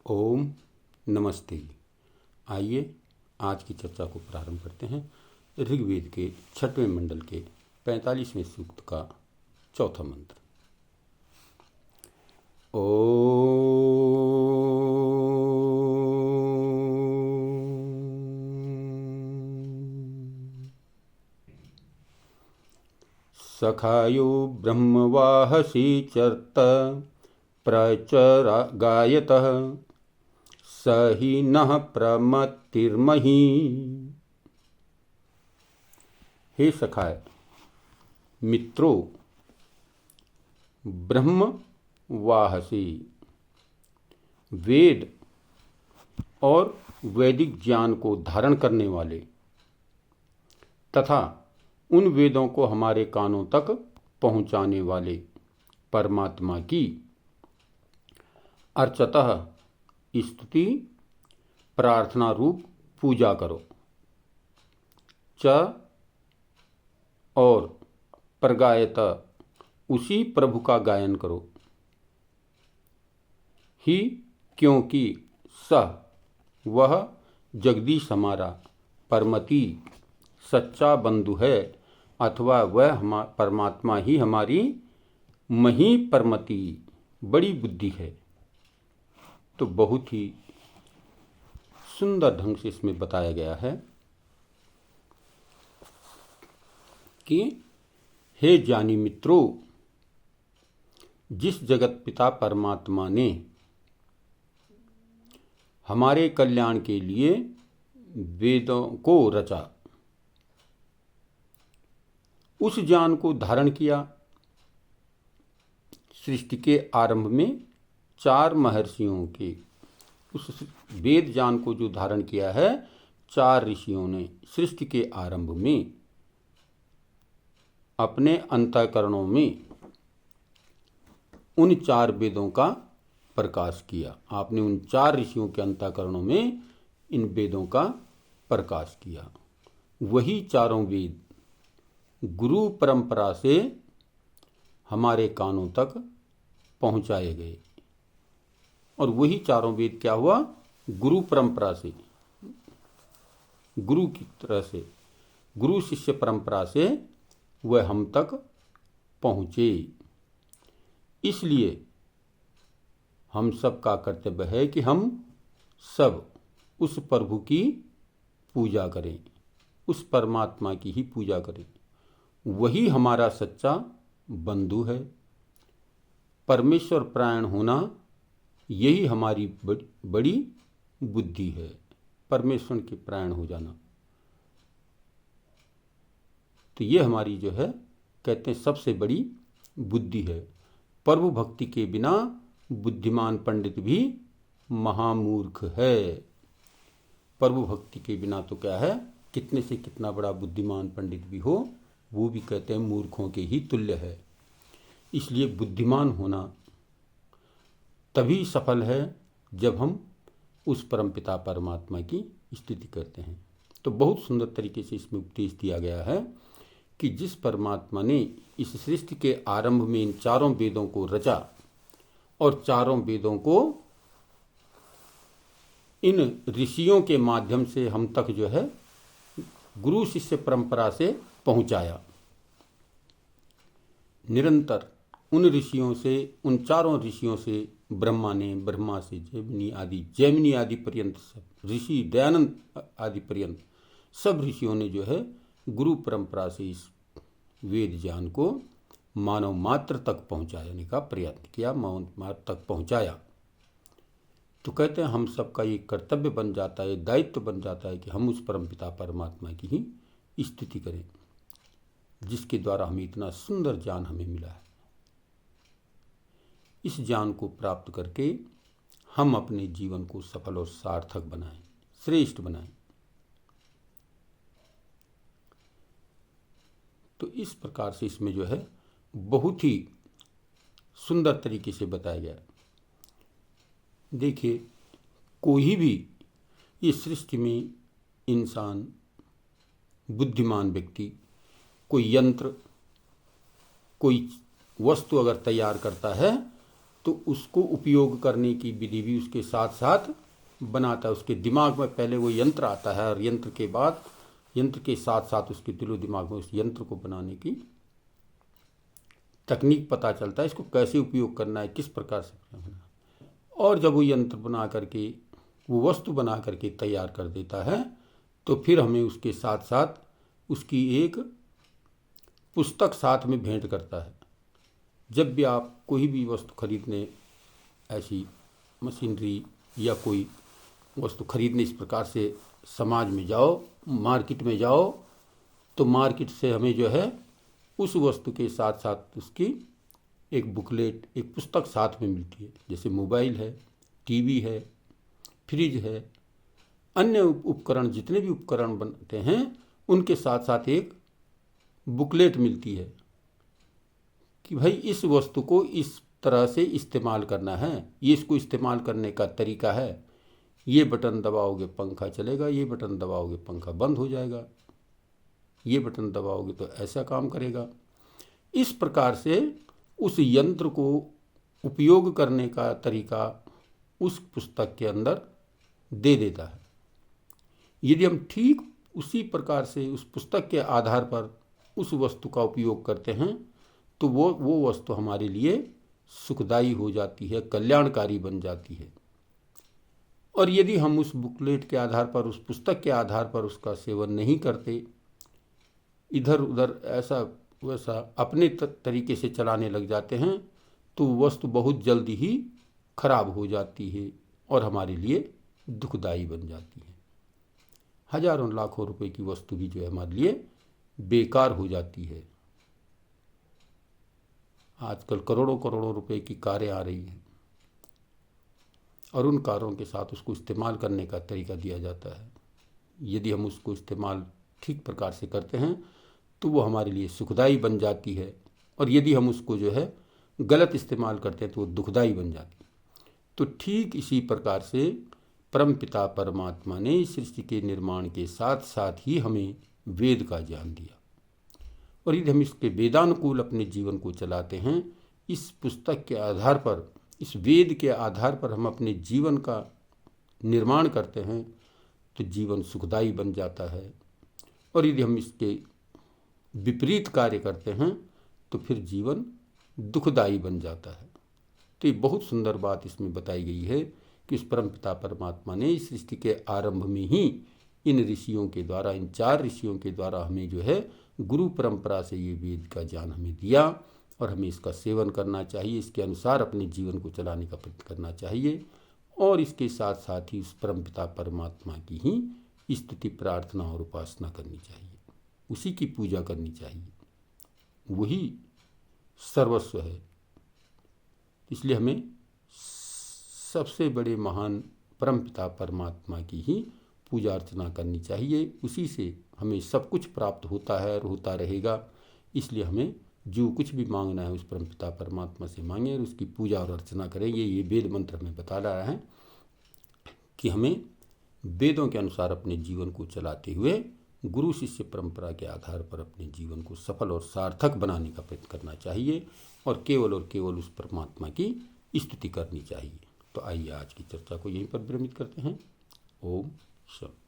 ओम नमस्ते। आइए आज की चर्चा को प्रारंभ करते हैं। ऋग्वेद के 6वें मंडल के 45वें सूक्त का चौथा मंत्र। सखायो ब्रह्मवाहसी चर्त प्रचरागायतः स हि नः प्रमतिर्महि। हे सखाय मित्रों, ब्रह्म वाहसी वेद और वैदिक ज्ञान को धारण करने वाले तथा उन वेदों को हमारे कानों तक पहुंचाने वाले परमात्मा की अर्चतः स्तुति प्रार्थना रूप पूजा करो। च और प्रगायत उसी प्रभु का गायन करो। ही क्योंकि सह वह जगदीश हमारा परमति सच्चा बंधु है, अथवा वह परमात्मा ही हमारी मही परमति बड़ी बुद्धि है। तो बहुत ही सुंदर ढंग से इसमें बताया गया है कि हे ज्ञानी मित्रों, जिस जगत पिता परमात्मा ने हमारे कल्याण के लिए वेदों को रचा, उस ज्ञान को धारण किया। सृष्टि के आरंभ में 4 महर्षियों के उस वेद ज्ञान को जो धारण किया है, 4 ऋषियों ने सृष्टि के आरंभ में अपने अंतःकरणों में उन 4 वेदों का प्रकाश किया। आपने उन 4 ऋषियों के अंतःकरणों में इन वेदों का प्रकाश किया। वही चारों वेद गुरु परंपरा से हमारे कानों तक पहुंचाए गए। और वही चारों वेद क्या हुआ? गुरु परंपरा से, गुरु की तरह से, गुरु शिष्य परंपरा से वह हम तक पहुंचे। इसलिए हम सब का कर्तव्य है कि हम सब उस प्रभु की पूजा करें, उस परमात्मा की ही पूजा करें। वही हमारा सच्चा बंधु है। परमेश्वर प्राण होना यही हमारी बड़ी बुद्धि है, परमेश्वर के प्राण हो जाना। तो ये हमारी जो है, कहते हैं, सबसे बड़ी बुद्धि है। प्रभु भक्ति के बिना बुद्धिमान पंडित भी महामूर्ख है। प्रभु भक्ति के बिना तो क्या है, कितने से कितना बड़ा बुद्धिमान पंडित भी हो, वो भी कहते हैं मूर्खों के ही तुल्य है। इसलिए बुद्धिमान होना तभी सफल है जब हम उस परमपिता परमात्मा की स्तुति करते हैं। तो बहुत सुंदर तरीके से इसमें उपदेश दिया गया है कि जिस परमात्मा ने इस सृष्टि के आरंभ में इन 4 वेदों को रचा और 4 वेदों को इन ऋषियों के माध्यम से हम तक जो है गुरु शिष्य परंपरा से पहुंचाया। निरंतर उन ऋषियों से, उन 4 ऋषियों से, ब्रह्मा से जैमिनी आदि पर्यंत सब ऋषि, दयानंद आदि पर्यंत सब ऋषियों ने जो है गुरु परंपरा से इस वेद ज्ञान को मानव मात्र तक पहुंचाने का प्रयत्न किया, मानव मात्र तक पहुंचाया। तो कहते हैं हम सबका ये कर्तव्य बन जाता है, दायित्व बन जाता है कि हम उस परमपिता परमात्मा की ही स्तुति करें, जिसके द्वारा हमें इतना सुंदर ज्ञान हमें मिला है। इस ज्ञान को प्राप्त करके हम अपने जीवन को सफल और सार्थक बनाएं, श्रेष्ठ बनाएं। तो इस प्रकार से इसमें जो है बहुत ही सुंदर तरीके से बताया गया। देखिए, कोई भी इस सृष्टि में इंसान, बुद्धिमान व्यक्ति, कोई यंत्र, कोई वस्तु अगर तैयार करता है तो उसको उपयोग करने की विधि भी उसके साथ साथ बनाता है। उसके दिमाग में पहले वो यंत्र आता है और यंत्र के बाद यंत्र के साथ साथ उसके दिलो दिमाग में उस यंत्र को बनाने की तकनीक पता चलता है, इसको कैसे उपयोग करना है, किस प्रकार से करना है। और जब वो यंत्र बना करके वो वस्तु बना करके तैयार कर देता है तो फिर हमें उसके साथ साथ उसकी एक पुस्तक साथ में भेंट करता है। जब भी आप कोई भी वस्तु खरीदने, ऐसी मशीनरी या कोई वस्तु खरीदने इस प्रकार से समाज में जाओ, मार्केट में जाओ, तो मार्केट से हमें जो है उस वस्तु के साथ साथ उसकी एक बुकलेट, एक पुस्तक साथ में मिलती है। जैसे मोबाइल है, टीवी है, फ्रिज है, अन्य उपकरण, जितने भी उपकरण बनते हैं उनके साथ साथ एक बुकलेट मिलती है कि भाई इस वस्तु को इस तरह से इस्तेमाल करना है, ये इसको इस्तेमाल करने का तरीका है, ये बटन दबाओगे पंखा चलेगा, ये बटन दबाओगे पंखा बंद हो जाएगा, ये बटन दबाओगे तो ऐसा काम करेगा। इस प्रकार से उस यंत्र को उपयोग करने का तरीका उस पुस्तक के अंदर दे देता है। यदि हम ठीक उसी प्रकार से उस पुस्तक के आधार पर उस वस्तु का उपयोग करते हैं तो वो वस्तु हमारे लिए सुखदायी हो जाती है, कल्याणकारी बन जाती है। और यदि हम उस बुकलेट के आधार पर, उस पुस्तक के आधार पर उसका सेवन नहीं करते, इधर उधर ऐसा वैसा अपने तरीके से चलाने लग जाते हैं तो वस्तु बहुत जल्दी ही खराब हो जाती है और हमारे लिए दुखदायी बन जाती है। हजारों लाखों रुपए की वस्तु भी जो है हमारे लिए बेकार हो जाती है। आजकल करोड़ों करोड़ों रुपए की कारें आ रही हैं और उन कारों के साथ उसको इस्तेमाल करने का तरीका दिया जाता है। यदि हम उसको इस्तेमाल ठीक प्रकार से करते हैं तो वो हमारे लिए सुखदायी बन जाती है, और यदि हम उसको जो है गलत इस्तेमाल करते हैं तो वो दुखदायी बन जाती है। तो ठीक इसी प्रकार से परमपिता परमात्मा ने सृष्टि के निर्माण के साथ साथ ही हमें वेद का ज्ञान दिया, और यदि हम इसके वेदानुकूल अपने जीवन को चलाते हैं, इस पुस्तक के आधार पर, इस वेद के आधार पर हम अपने जीवन का निर्माण करते हैं तो जीवन सुखदायी बन जाता है। और यदि हम इसके विपरीत कार्य करते हैं तो फिर जीवन दुखदायी बन जाता है। तो ये बहुत सुंदर बात इसमें बताई गई है कि इस परमपिता परमात्मा ने इस सृष्टि के आरंभ में ही इन ऋषियों के द्वारा, इन 4 ऋषियों के द्वारा हमें जो है गुरु परंपरा से ये वेद का ज्ञान हमें दिया, और हमें इसका सेवन करना चाहिए, इसके अनुसार अपने जीवन को चलाने का प्रयत्न करना चाहिए, और इसके साथ साथ ही उस परमपिता परमात्मा की ही स्तुति, प्रार्थना और उपासना करनी चाहिए, उसी की पूजा करनी चाहिए, वही सर्वस्व है। इसलिए हमें सबसे बड़े महान परमपिता परमात्मा की ही पूजा अर्चना करनी चाहिए। उसी से हमें सब कुछ प्राप्त होता है और होता रहेगा। इसलिए हमें जो कुछ भी मांगना है उस परमपिता परमात्मा से मांगें और उसकी पूजा और अर्चना करें। ये वेद मंत्र हमें बता रहा है कि हमें वेदों के अनुसार अपने जीवन को चलाते हुए गुरु शिष्य परंपरा के आधार पर अपने जीवन को सफल और सार्थक बनाने का प्रयत्न करना चाहिए, और केवल उस परमात्मा की स्तुति करनी चाहिए। तो आइए आज की चर्चा को यहीं पर विरमित करते हैं। ओम शांति।